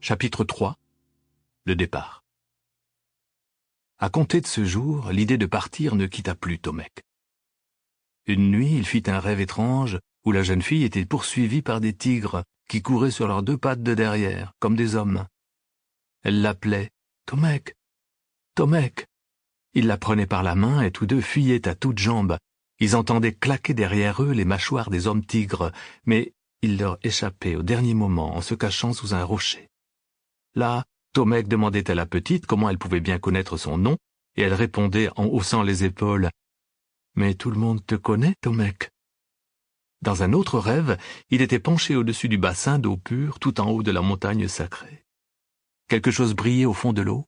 Chapitre 3. Le départ. À compter de ce jour, l'idée de partir ne quitta plus Tomek. Une nuit, il fit un rêve étrange où la jeune fille était poursuivie par des tigres qui couraient sur leurs deux pattes de derrière, comme des hommes. Elle l'appelait « Tomek, Tomek ». Il la prenait par la main et tous deux fuyaient à toutes jambes. Ils entendaient claquer derrière eux les mâchoires des hommes tigres, mais ils leur échappaient au dernier moment en se cachant sous un rocher. Là, Tomek demandait à la petite comment elle pouvait bien connaître son nom, et elle répondait en haussant les épaules « Mais tout le monde te connaît, Tomek ». Dans un autre rêve, il était penché au-dessus du bassin d'eau pure, tout en haut de la montagne sacrée. Quelque chose brillait au fond de l'eau.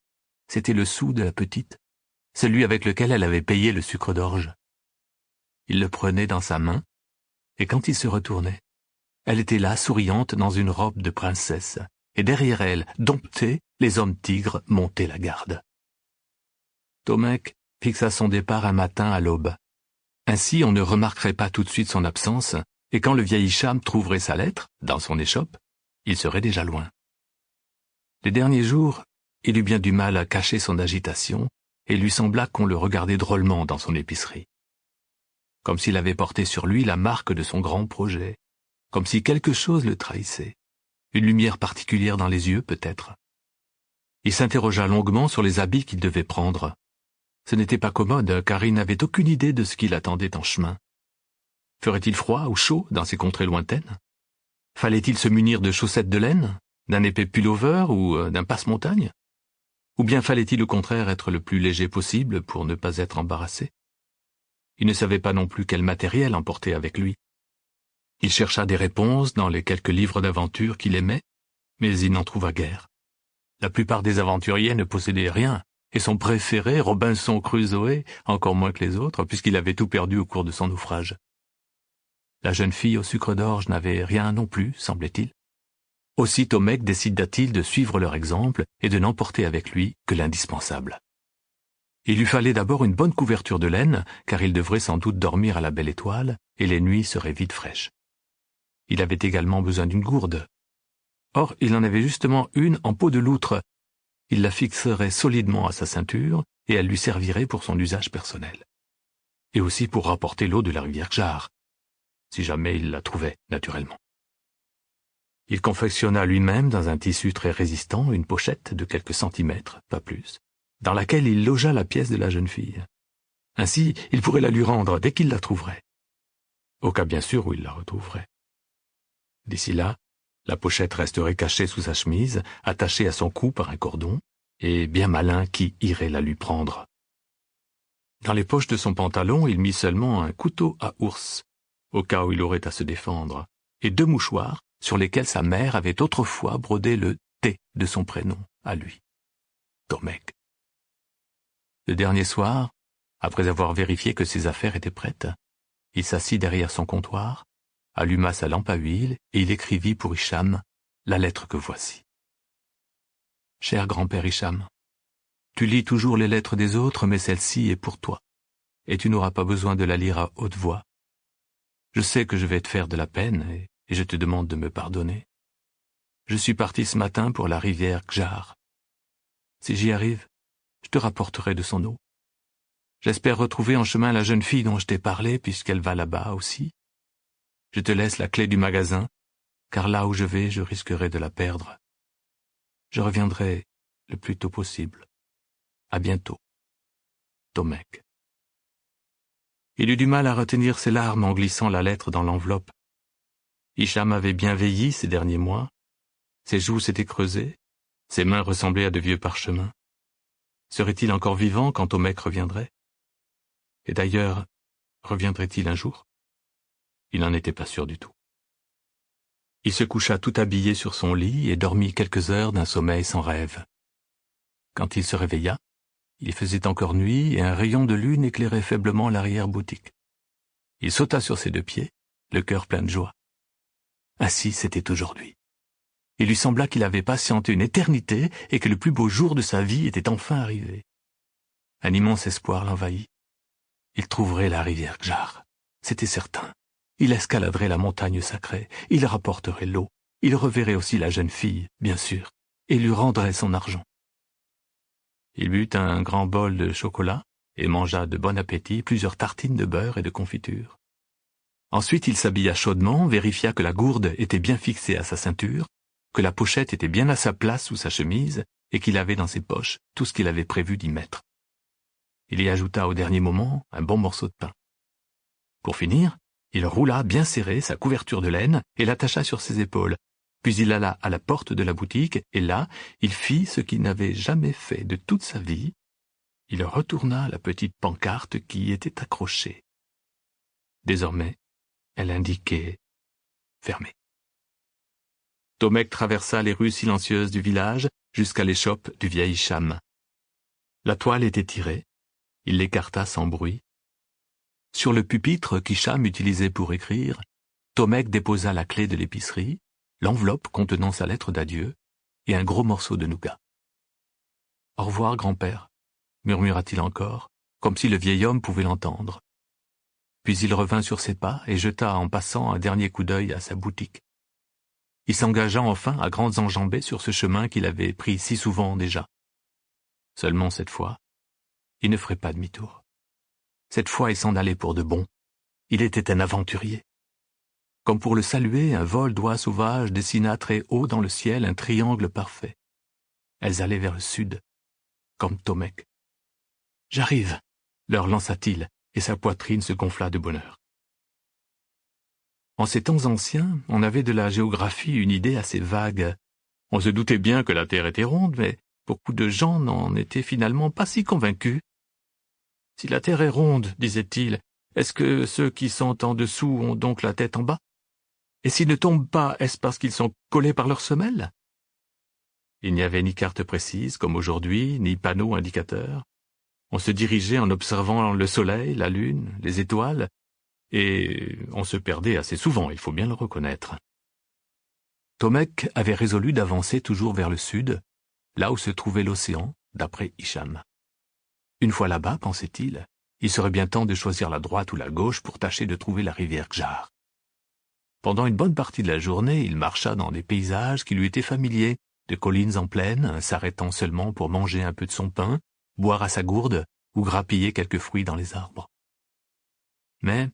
C'était le sou de la petite, celui avec lequel elle avait payé le sucre d'orge. Il le prenait dans sa main, et quand il se retournait, elle était là, souriante, dans une robe de princesse, et derrière elle, domptés, les hommes tigres montaient la garde. Tomek fixa son départ un matin à l'aube. Ainsi, on ne remarquerait pas tout de suite son absence, et quand le vieil Hicham trouverait sa lettre, dans son échoppe, il serait déjà loin. Les derniers jours, il eut bien du mal à cacher son agitation, et il lui sembla qu'on le regardait drôlement dans son épicerie. Comme s'il avait porté sur lui la marque de son grand projet, comme si quelque chose le trahissait. Une lumière particulière dans les yeux, peut-être. Il s'interrogea longuement sur les habits qu'il devait prendre. Ce n'était pas commode, car il n'avait aucune idée de ce qui l'attendait en chemin. Ferait-il froid ou chaud dans ces contrées lointaines? Fallait-il se munir de chaussettes de laine, d'un épais pullover ou d'un passe-montagne? Ou bien fallait-il au contraire être le plus léger possible pour ne pas être embarrassé? Il ne savait pas non plus quel matériel emporter avec lui. Il chercha des réponses dans les quelques livres d'aventure qu'il aimait, mais il n'en trouva guère. La plupart des aventuriers ne possédaient rien, et son préféré, Robinson Crusoe, encore moins que les autres, puisqu'il avait tout perdu au cours de son naufrage. La jeune fille au sucre d'orge n'avait rien non plus, semblait-il. Aussi Tomek décida-t-il de suivre leur exemple et de n'emporter avec lui que l'indispensable. Il lui fallait d'abord une bonne couverture de laine, car il devrait sans doute dormir à la belle étoile, et les nuits seraient vite fraîches. Il avait également besoin d'une gourde. Or, il en avait justement une en peau de loutre. Il la fixerait solidement à sa ceinture, et elle lui servirait pour son usage personnel. Et aussi pour rapporter l'eau de la rivière Jar, si jamais il la trouvait, naturellement. Il confectionna lui-même dans un tissu très résistant une pochette de quelques centimètres, pas plus, dans laquelle il logea la pièce de la jeune fille. Ainsi, il pourrait la lui rendre dès qu'il la trouverait. Au cas bien sûr où il la retrouverait. D'ici là, la pochette resterait cachée sous sa chemise, attachée à son cou par un cordon, et bien malin qui irait la lui prendre. Dans les poches de son pantalon, il mit seulement un couteau à ours, au cas où il aurait à se défendre, et 2 mouchoirs sur lesquels sa mère avait autrefois brodé le T de son prénom à lui, Tomek. Le dernier soir, après avoir vérifié que ses affaires étaient prêtes, il s'assit derrière son comptoir, alluma sa lampe à huile et il écrivit pour Hicham la lettre que voici. Cher grand-père Hicham, tu lis toujours les lettres des autres, mais celle-ci est pour toi, et tu n'auras pas besoin de la lire à haute voix. Je sais que je vais te faire de la peine, et je te demande de me pardonner. Je suis parti ce matin pour la rivière Jar. Si j'y arrive, je te rapporterai de son eau. J'espère retrouver en chemin la jeune fille dont je t'ai parlé, puisqu'elle va là-bas aussi. Je te laisse la clé du magasin, car là où je vais, je risquerai de la perdre. Je reviendrai le plus tôt possible. À bientôt. Tomek. Il eut du mal à retenir ses larmes en glissant la lettre dans l'enveloppe. Hicham avait bien vieilli ces derniers mois. Ses joues s'étaient creusées, ses mains ressemblaient à de vieux parchemins. Serait-il encore vivant quand Tomek reviendrait? Et d'ailleurs, reviendrait-il un jour? Il n'en était pas sûr du tout. Il se coucha tout habillé sur son lit et dormit quelques heures d'un sommeil sans rêve. Quand il se réveilla, il faisait encore nuit et un rayon de lune éclairait faiblement l'arrière-boutique. Il sauta sur ses 2 pieds, le cœur plein de joie. Ainsi c'était aujourd'hui. Il lui sembla qu'il avait patienté une éternité et que le plus beau jour de sa vie était enfin arrivé. Un immense espoir l'envahit. Il trouverait la rivière Jar, c'était certain. Il escaladerait la montagne sacrée, il rapporterait l'eau, il reverrait aussi la jeune fille, bien sûr, et lui rendrait son argent. Il but un grand bol de chocolat et mangea de bon appétit plusieurs tartines de beurre et de confiture. Ensuite il s'habilla chaudement, vérifia que la gourde était bien fixée à sa ceinture, que la pochette était bien à sa place sous sa chemise et qu'il avait dans ses poches tout ce qu'il avait prévu d'y mettre. Il y ajouta au dernier moment un bon morceau de pain. Pour finir, il roula bien serré sa couverture de laine et l'attacha sur ses épaules. Puis il alla à la porte de la boutique et là, il fit ce qu'il n'avait jamais fait de toute sa vie. Il retourna la petite pancarte qui y était accrochée. Désormais, elle indiquait « Fermé ». Tomek traversa les rues silencieuses du village jusqu'à l'échoppe du vieil Hicham. La toile était tirée. Il l'écarta sans bruit. Sur le pupitre qu'Hicham utilisait pour écrire, Tomek déposa la clé de l'épicerie, l'enveloppe contenant sa lettre d'adieu et un gros morceau de nougat. « Au revoir, grand-père » murmura-t-il encore, comme si le vieil homme pouvait l'entendre. Puis il revint sur ses pas et jeta en passant un dernier coup d'œil à sa boutique. Il s'engagea enfin à grandes enjambées sur ce chemin qu'il avait pris si souvent déjà. Seulement cette fois, il ne ferait pas demi-tour. Cette fois, il s'en allait pour de bon. Il était un aventurier. Comme pour le saluer, un vol d'oies sauvages dessina très haut dans le ciel un triangle parfait. Elles allaient vers le sud, comme Tomek. « J'arrive !» leur lança-t-il, et sa poitrine se gonfla de bonheur. En ces temps anciens, on avait de la géographie une idée assez vague. On se doutait bien que la Terre était ronde, mais beaucoup de gens n'en étaient finalement pas si convaincus. « Si la Terre est ronde, disait-il, est-ce que ceux qui sont en dessous ont donc la tête en bas? Et s'ils ne tombent pas, est-ce parce qu'ils sont collés par leurs semelles ?» Il n'y avait ni carte précise, comme aujourd'hui, ni panneau indicateur. On se dirigeait en observant le soleil, la lune, les étoiles, et on se perdait assez souvent, il faut bien le reconnaître. Tomek avait résolu d'avancer toujours vers le sud, là où se trouvait l'océan, d'après Hicham. Une fois là-bas, pensait-il, il serait bien temps de choisir la droite ou la gauche pour tâcher de trouver la rivière Gjar. Pendant une bonne partie de la journée, il marcha dans des paysages qui lui étaient familiers, de collines en plaine, s'arrêtant seulement pour manger un peu de son pain, boire à sa gourde ou grappiller quelques fruits dans les arbres. Mais,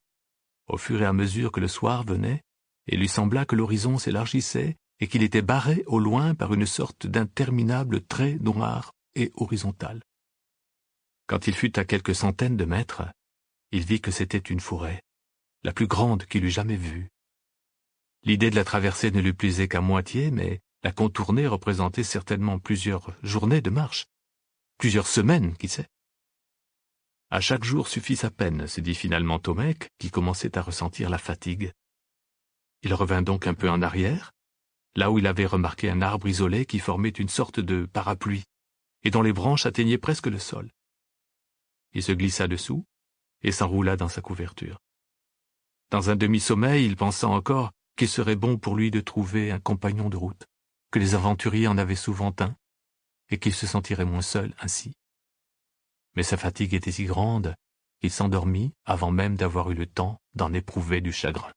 au fur et à mesure que le soir venait, il lui sembla que l'horizon s'élargissait et qu'il était barré au loin par une sorte d'interminable trait noir et horizontal. Quand il fut à quelques centaines de mètres, il vit que c'était une forêt, la plus grande qu'il eût jamais vue. L'idée de la traverser ne lui plaisait qu'à moitié, mais la contourner représentait certainement plusieurs journées de marche, plusieurs semaines, qui sait. À chaque jour suffit sa peine, se dit finalement Tomek, qui commençait à ressentir la fatigue. Il revint donc un peu en arrière, là où il avait remarqué un arbre isolé qui formait une sorte de parapluie, et dont les branches atteignaient presque le sol. Il se glissa dessous et s'enroula dans sa couverture. Dans un demi-sommeil, il pensa encore qu'il serait bon pour lui de trouver un compagnon de route, que les aventuriers en avaient souvent un, et qu'il se sentirait moins seul ainsi. Mais sa fatigue était si grande qu'il s'endormit avant même d'avoir eu le temps d'en éprouver du chagrin.